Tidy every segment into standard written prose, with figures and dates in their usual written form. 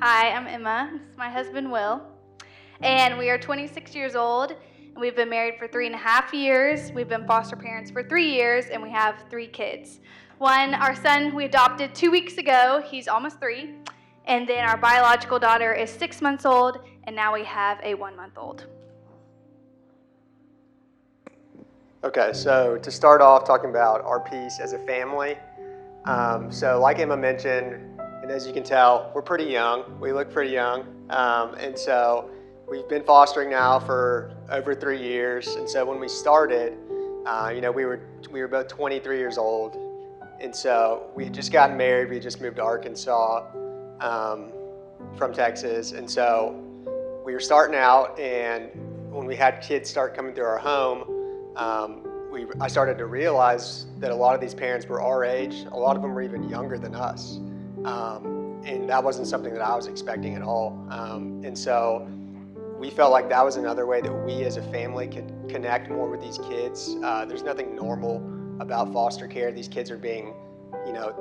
Hi, I'm Emma. This is my husband, Will. And we are 26 years old. And we've been married for 3.5 years. We've been foster parents for 3 years, and we have 3 kids. Our son, we adopted 2 weeks ago. He's almost 3. And then our biological daughter is 6 months old, and now we have a 1-month-old. Okay, so to start off talking about our piece as a family, so like Emma mentioned, and as you can tell, we're pretty young. We look pretty young, and so we've been fostering now for over 3 years. And so when we started, we were both 23 years old, and so we had just gotten married. We had just moved to Arkansas from Texas, and so we were starting out. And when we had kids start coming through our home, I started to realize that a lot of these parents were our age. A lot of them were even younger than us. And that wasn't something that I was expecting at all. And so we felt like that was another way that we as a family could connect more with these kids. There's nothing normal about foster care. These kids are being,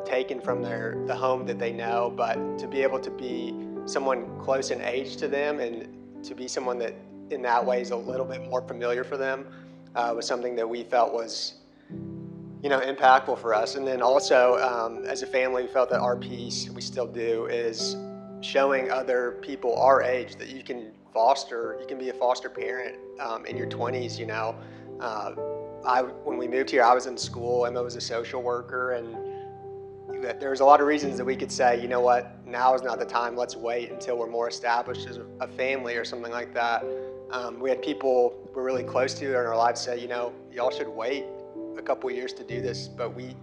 taken from the home that they know, but to be able to be someone close in age to them and to be someone that in that way is a little bit more familiar for them was something that we felt was, impactful for us. And then also, as a family, we felt that our piece, we still do, is showing other people our age that you can be a foster parent in your 20s. When we moved here, I was in school. Emma was a social worker, and there was a lot of reasons that we could say, you know what, now is not the time. Let's wait until we're more established as a family or something like that. We had people we're really close to in our lives say, y'all should wait a couple years to do this. But we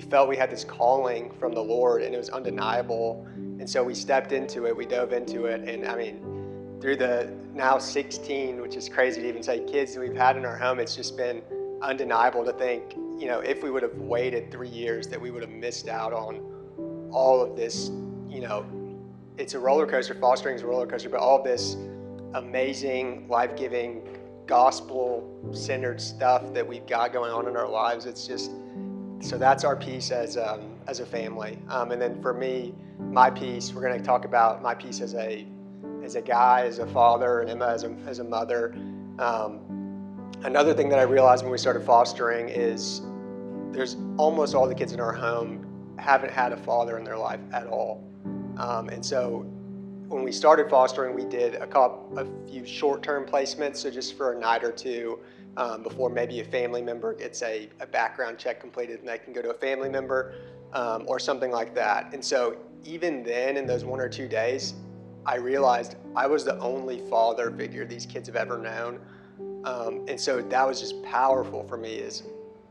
felt we had this calling from the Lord, and it was undeniable. And so we stepped into it. We dove into it. And I mean, through the now 16, which is crazy to even say, kids that we've had in our home, it's just been undeniable to think, if we would have waited 3 years, that we would have missed out on all of this. It's a roller coaster. Fostering is a roller coaster, but all of this amazing, life-giving, gospel-centered stuff that we've got going on in our lives. It's just, so that's our piece as a family. And then for me, my piece, we're going to talk about my piece as a guy, as a father, and Emma as a mother. Another thing that I realized when we started fostering is there's almost all the kids in our home haven't had a father in their life at all. And so when we started fostering, we did a few short-term placements, so just for a night or two before maybe a family member gets a background check completed and they can go to a family member or something like that. And so even then, in those 1 or 2 days, I realized I was the only father figure these kids have ever known. And so that was just powerful for me.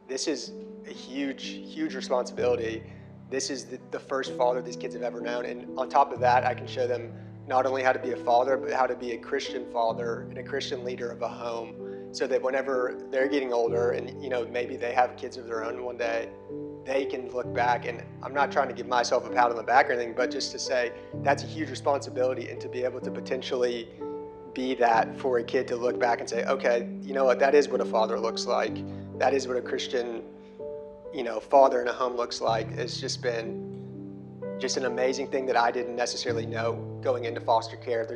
This is a huge responsibility. This is the first father these kids have ever known. And on top of that, I can show them not only how to be a father, but how to be a Christian father and a Christian leader of a home, so that whenever they're getting older and, maybe they have kids of their own one day, they can look back. And I'm not trying to give myself a pat on the back or anything, but just to say that's a huge responsibility, and to be able to potentially be that for a kid to look back and say, okay, you know what, that is what a father looks like. That is what a Christian, father in a home looks like. It's just been an amazing thing that I didn't necessarily know going into foster care.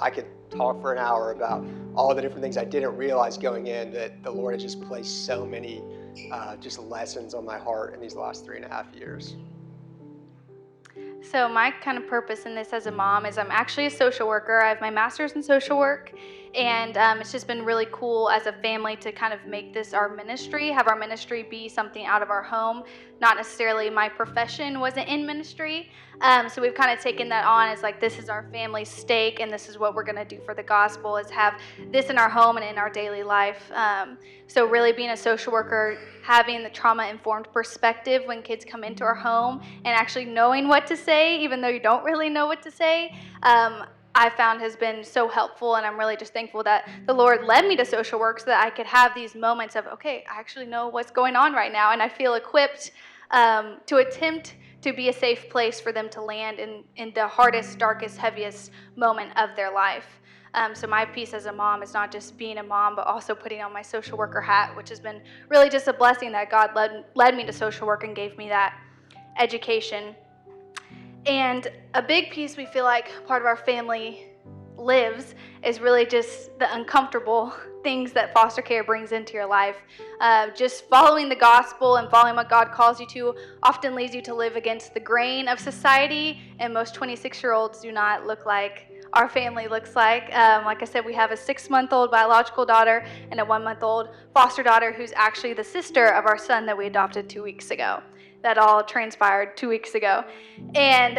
I could talk for an hour about all the different things I didn't realize going in, that the Lord has just placed so many just lessons on my heart in these last 3.5 years. So my kind of purpose in this as a mom is I'm actually a social worker. I have my master's in social work, and it's just been really cool as a family to kind of make this our ministry, have our ministry be something out of our home. Not necessarily my profession wasn't in ministry, so we've kind of taken that on as like, this is our family's stake, and this is what we're going to do for the gospel, is have this in our home and in our daily life. So really being a social worker, having the trauma-informed perspective when kids come into our home, and actually knowing what to say, even though you don't really know what to say, I found has been so helpful. And I'm really just thankful that the Lord led me to social work so that I could have these moments of, okay, I actually know what's going on right now, and I feel equipped to attempt to be a safe place for them to land in the hardest, darkest, heaviest moment of their life. So my piece as a mom is not just being a mom, but also putting on my social worker hat, which has been really just a blessing that God led me to social work and gave me that education. And a big piece we feel like part of our family lives is really just the uncomfortable things that foster care brings into your life. Just following the gospel and following what God calls you to often leads you to live against the grain of society, and most 26-year-olds do not look like our family looks like. Like I said, we have a 6-month-old biological daughter and a 1-month-old foster daughter who's actually the sister of our son that we adopted 2 weeks ago. That all transpired 2 weeks ago. And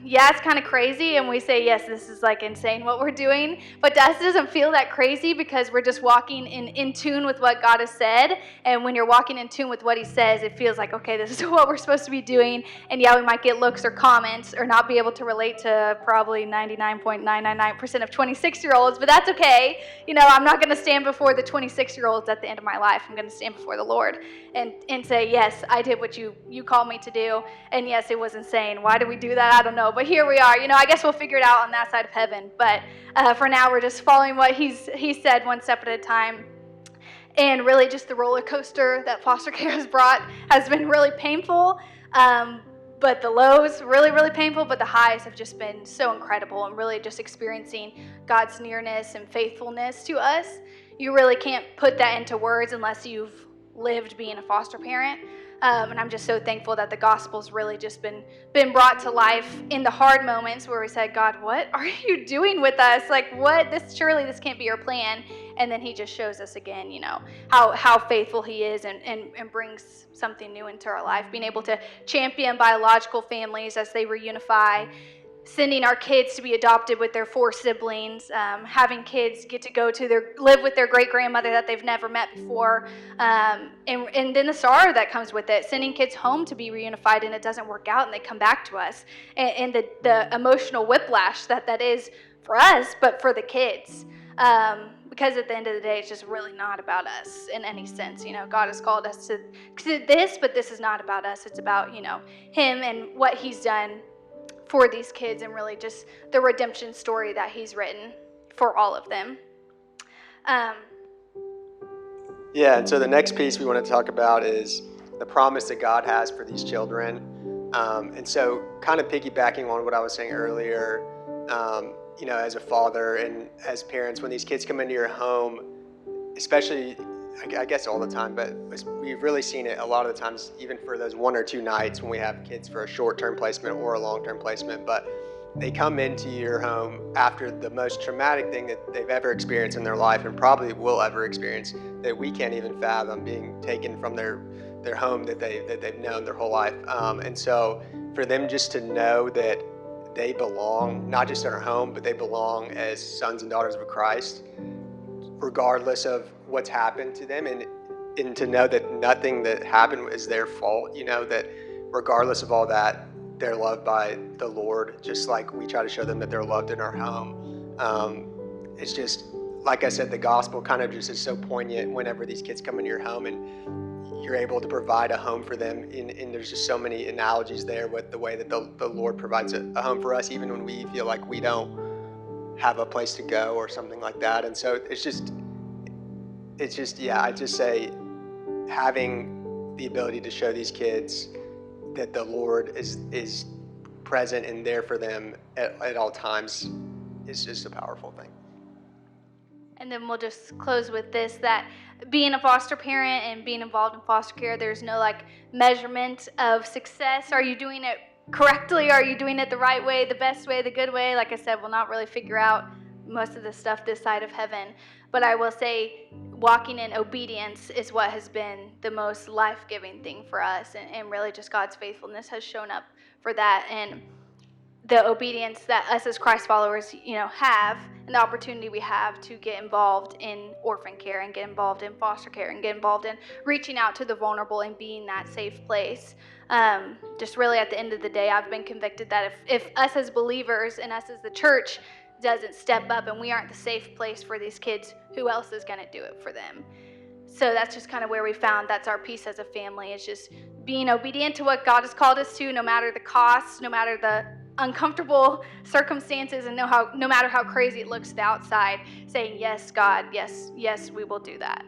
yeah, it's kind of crazy, and we say, yes, this is like insane what we're doing, but to us it doesn't feel that crazy because we're just walking in tune with what God has said. And when you're walking in tune with what he says, it feels like, okay, this is what we're supposed to be doing. And yeah, we might get looks or comments or not be able to relate to probably 99.999% of 26-year-olds, but that's okay. I'm not going to stand before the 26-year-olds at the end of my life. I'm going to stand before the Lord and say, yes, I did what you called me to do. And yes, it was insane. Why did we do that? I don't know. But here we are. I guess we'll figure it out on that side of heaven. But for now, we're just following what he said one step at a time. And really just the roller coaster that foster care has brought has been really painful. But the lows, really, really painful, but the highs have just been so incredible, and really just experiencing God's nearness and faithfulness to us. You really can't put that into words unless you've lived being a foster parent. And I'm just so thankful that the gospel's really just been brought to life in the hard moments where we said, God, what are you doing with us? Like, what? Surely this can't be your plan. And then he just shows us again, how faithful he is and brings something new into our life. Being able to champion biological families as they reunify, sending our kids to be adopted with their 4 siblings, having kids get to go to live with their great-grandmother that they've never met before, and then the sorrow that comes with it, sending kids home to be reunified and it doesn't work out and they come back to us, and the emotional whiplash that is for us, but for the kids. Because at the end of the day, it's just really not about us in any sense. God has called us to this, but this is not about us. It's about, him and what he's done for these kids, and really just the redemption story that he's written for all of them. Yeah, and so the next piece we want to talk about is the promise that God has for these children. And so kind of piggybacking on what I was saying earlier, as a father and as parents, when these kids come into your home, especially, I guess all the time, but we've really seen it a lot of the times, even for those 1 or 2 nights when we have kids for a short-term placement or a long-term placement, but they come into your home after the most traumatic thing that they've ever experienced in their life and probably will ever experience, that we can't even fathom, being taken from their home that they've known their whole life. And so for them just to know that they belong, not just in our home, but they belong as sons and daughters of Christ, regardless of what's happened to them, and to know that nothing that happened is their fault, that regardless of all that, they're loved by the Lord, just like we try to show them that they're loved in our home. It's just, like I said, the gospel kind of just is so poignant whenever these kids come into your home and you're able to provide a home for them. And there's just so many analogies there with the way that the Lord provides a home for us, even when we feel like we don't have a place to go or something like that. And so it's just, yeah, I just say having the ability to show these kids that the Lord is present and there for them at all times is just a powerful thing. And then we'll just close with this, that being a foster parent and being involved in foster care, there's no measurement of success. Are you doing it correctly? Are you doing it the right way, the best way, the good way? Like I said, we'll not really figure out most of the stuff this side of heaven. But I will say walking in obedience is what has been the most life-giving thing for us. And really just God's faithfulness has shown up for that. And the obedience that us as Christ followers, have, and the opportunity we have to get involved in orphan care and get involved in foster care and get involved in reaching out to the vulnerable and being that safe place. Just really at the end of the day, I've been convicted that if us as believers and us as the church doesn't step up and we aren't the safe place for these kids, who else is going to do it for them? So that's just kind of where we found that's our piece as a family. It's just being obedient to what God has called us to, no matter the cost, no matter the uncomfortable circumstances, and no matter how crazy it looks to the outside, saying, yes, God, yes, we will do that.